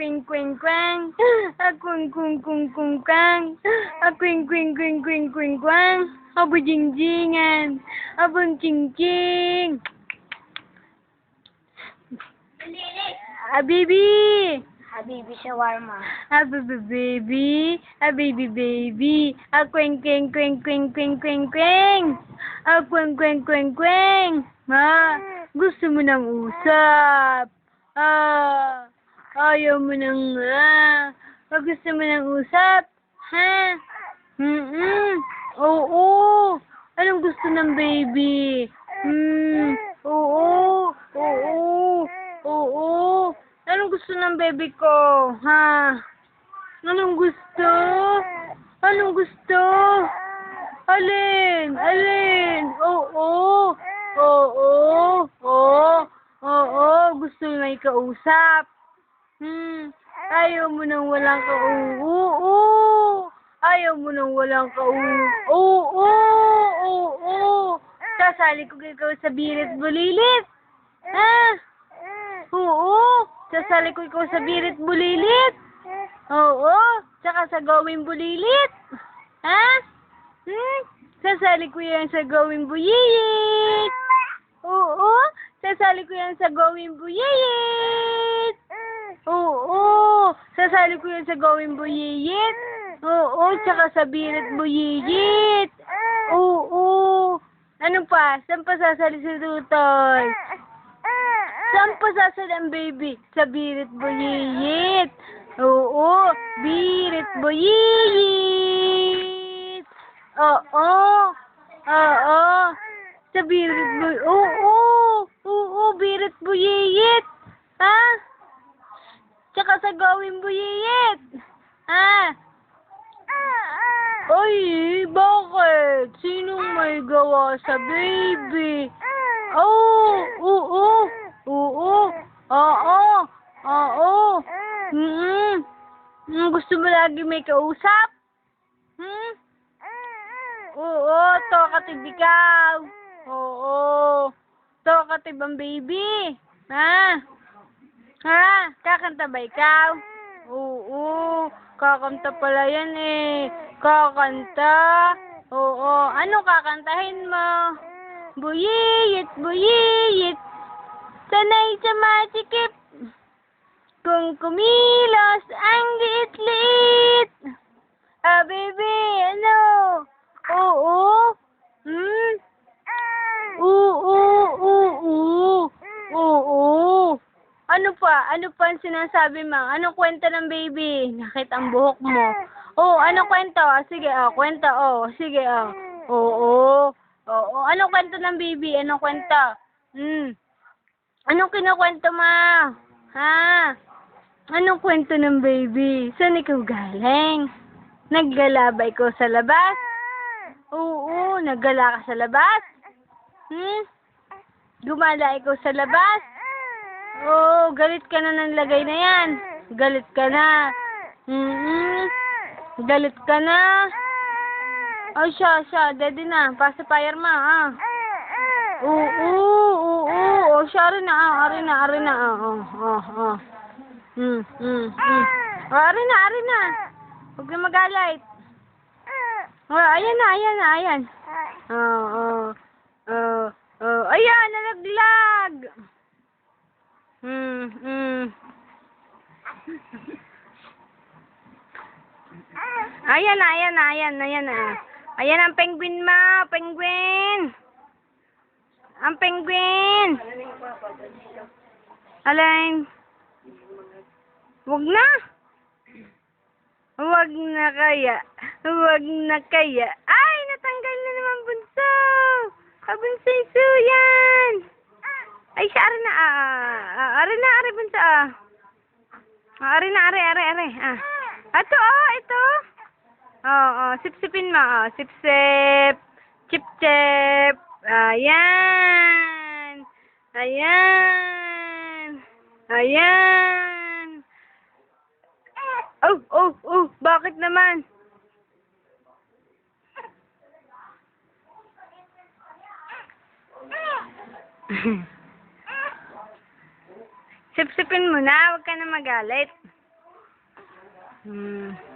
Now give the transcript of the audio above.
kwing kwing kwang. Kwing kwing kwing kwing kwang. Kwing kwing kwing kwing kwing kwang. Abo jingjingan. Abong ching ching. Habibi. Habibi shawarma. Baby. Baby. Kwing kwing kwing kwing kwing kwing kwing. Kwing kwing kwing kwing. Ma, gusto mo ng usap? Ayaw mo nang gusto mo ng usap? Ha? Oo. Anong gusto ng baby? Oo. Anong gusto ng baby ko? Ha? Anong gusto? Anong gusto? Alin? Oo. Gusto may kausap. Ayaw mo nang walang Ayaw mo nang walang Sasali ko ikaw sa birit bulilit. Ha? Oo. Sasali ko ikaw sa birit bulilit. Oo. Tsaka sa gawing bulilit. Ha? Sasali ko yan sa gawing buyiyit. Oo. Sasali ko yan sa gawing buyiyit. Oo. Sasali ko yan sa gawing buyiyit. Oo. Tsaka sa birit buyiyit. Oo. Ano pa? Saan pa sasali si Tutoy? Saan pa sasali ang baby? Sa birit buyiyit. Oo. Birit buyiyit. Oo. Sa birit buyiyit. Oo. Birit buyiyit. Ha? Tsaka sa gawing buyiyit. Ha? Ay, bakit? Sinong may gawa sa baby? Oo. Gusto mo lagi may kausap? Oo, talkative ikaw. Oo. Talkative ang baby. Ha? Kakanta ba ikaw? Oo. Kakanta pala yan eh. Kakanta? Oo. Anong kakantahin mo? Buyiyit. Sanay sa masikip. Kung kumilos ang liit-liit. Baby, ano? Oo. Ano pa? Ano pa ang sinasabi mo? Anong kwento ng baby? Nakita ang buhok mo. Anong kwento? Sige, kwento. Sige, Oo. Anong kwento ng baby? Anong kwento? Anong kinukwento mo? Ha? Anong kwento ng baby? Saan ikaw galing? Naggala ba ikaw sa labas? Oo, naggala ka sa labas? Gumala ikaw sa labas? Oo, galit ka na ng lagay na yan. Galit ka na. Galit ka na. Siya. Daddy na. Pacifier ma, Oo. Siya rin na. Ari na. Ari na. Huwag na magalit. Ayan na. Ayan, nalaglag. Ayan na. Ayan ang penguin mo, penguin. Ang penguin. Alin? Wag na kaya. Ay, natanggal na naman bunso. Bunso yan. Ay, siya, ari na. Ari bunso. Ari. Ito. Sip-sipin mo. Sip-sip. Chip-chip. Ayan. Bakit naman? Sip-sipin mo na, huwag ka na magalit. Hmm.